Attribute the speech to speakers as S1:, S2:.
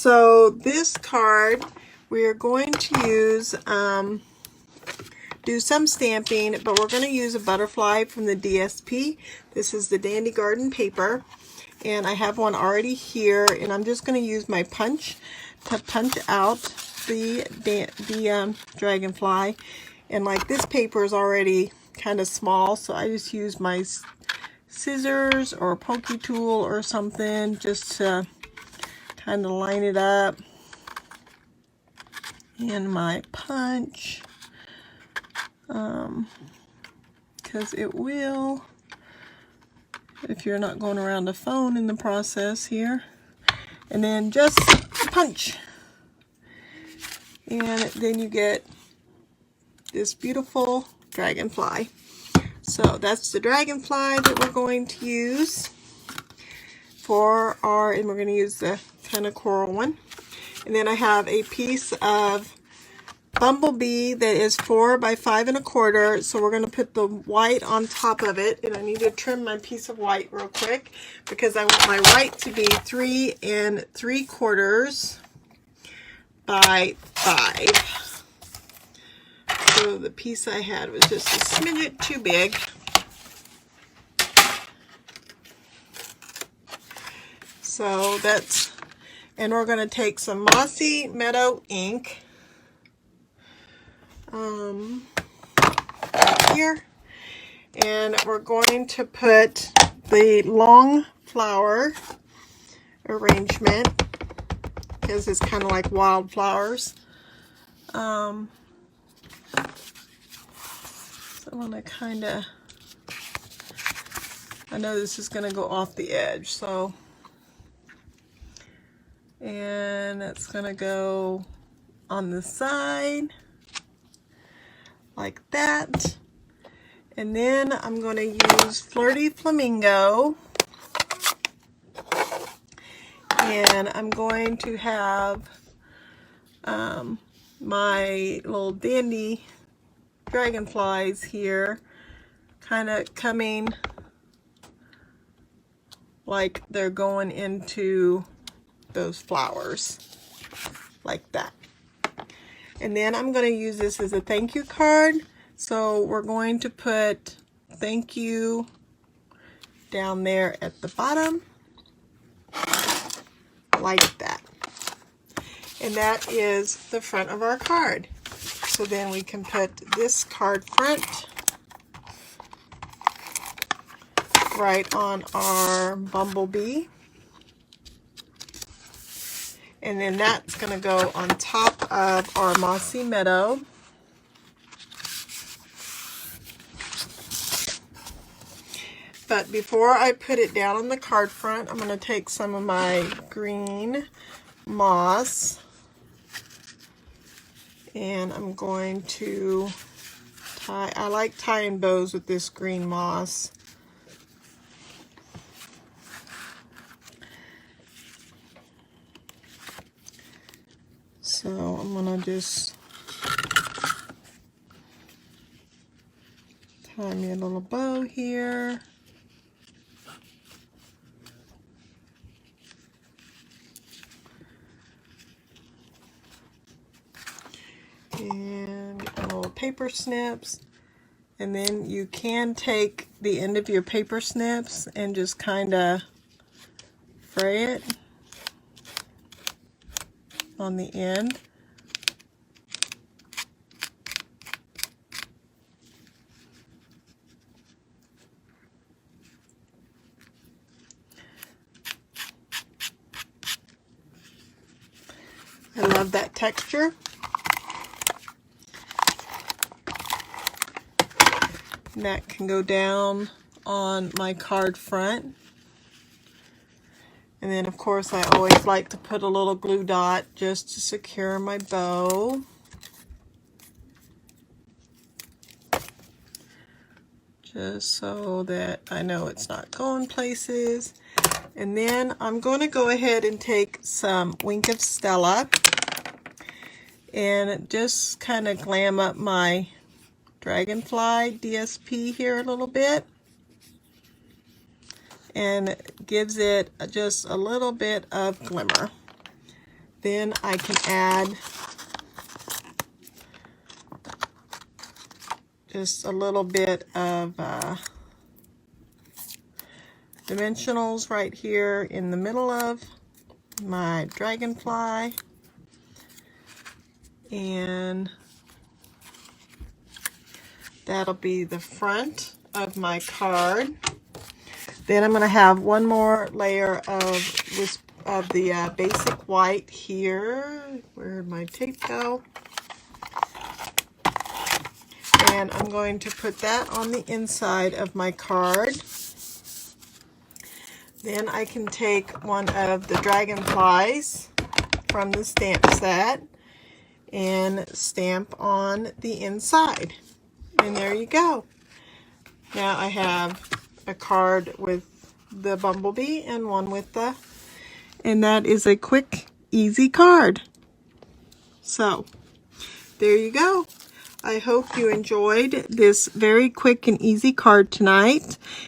S1: So this card, we are going to use, do some stamping, but we're going to use a butterfly from the DSP. This is the Dandy Garden paper, and I have one already here, and I'm just going to use my punch to punch out the dragonfly. And like this paper is already kind of small, so I just use my scissors or a pokey tool or something just to kind of line it up. And my punch, because it will, if you're not going around the phone in the process here. And then just punch, and then you get this beautiful dragonfly. So that's the dragonfly that we're going to use for our, and we're going to use the kind of coral one. And then I have a piece of bumblebee that is 4 by 5 1/4. So we're going to put the white on top of it, and I need to trim my piece of white real quick because I want my white to be 3 3/4 by 5. So the piece I had was just a smidget too big. So that's, and we're going to take some Mossy Meadow ink right here, and we're going to put the long flower arrangement because it's kind of like wildflowers. So I'm going to kind of, I know this is going to go off the edge, so, and it's going to go on the side like that. And then I'm going to use Flirty Flamingo, and I'm going to have my little dandy dragonflies here kind of coming like they're going into those flowers like that. And then I'm going to use this as a thank you card. So we're going to put thank you down there at the bottom like that. And that is the front of our card. So then we can put this card front right on our bumblebee. And then that's going to go on top of our Mossy Meadow. But before I put it down on the card front, I'm going to take some of my green moss, and I'm going to tie, I like tying bows with this green moss. So I'm going to just tie me a little bow here. And get my little paper snips. And then you can take the end of your paper snips and just kind of fray it on the end. I love that texture. And that can go down on my card front. And then of course I always like to put a little glue dot just to secure my bow. Just so that I know it's not going places. And then I'm going to go ahead and take some Wink of Stella and just kind of glam up my Dragonfly DSP here a little bit, and gives it just a little bit of glimmer. then I can add just a little bit of dimensionals right here in the middle of my Dragonfly, and that'll be the front of my card. Then I'm going to have one more layer of this the basic white here. Where'd my tape go? And I'm going to put that on the inside of my card. Then I can take one of the Dragonflies from the stamp set and stamp on the inside. And there you go. Now I have a card with the bumblebee and one with the, and that is a quick, easy card. So there you go. I hope you enjoyed this very quick and easy card tonight.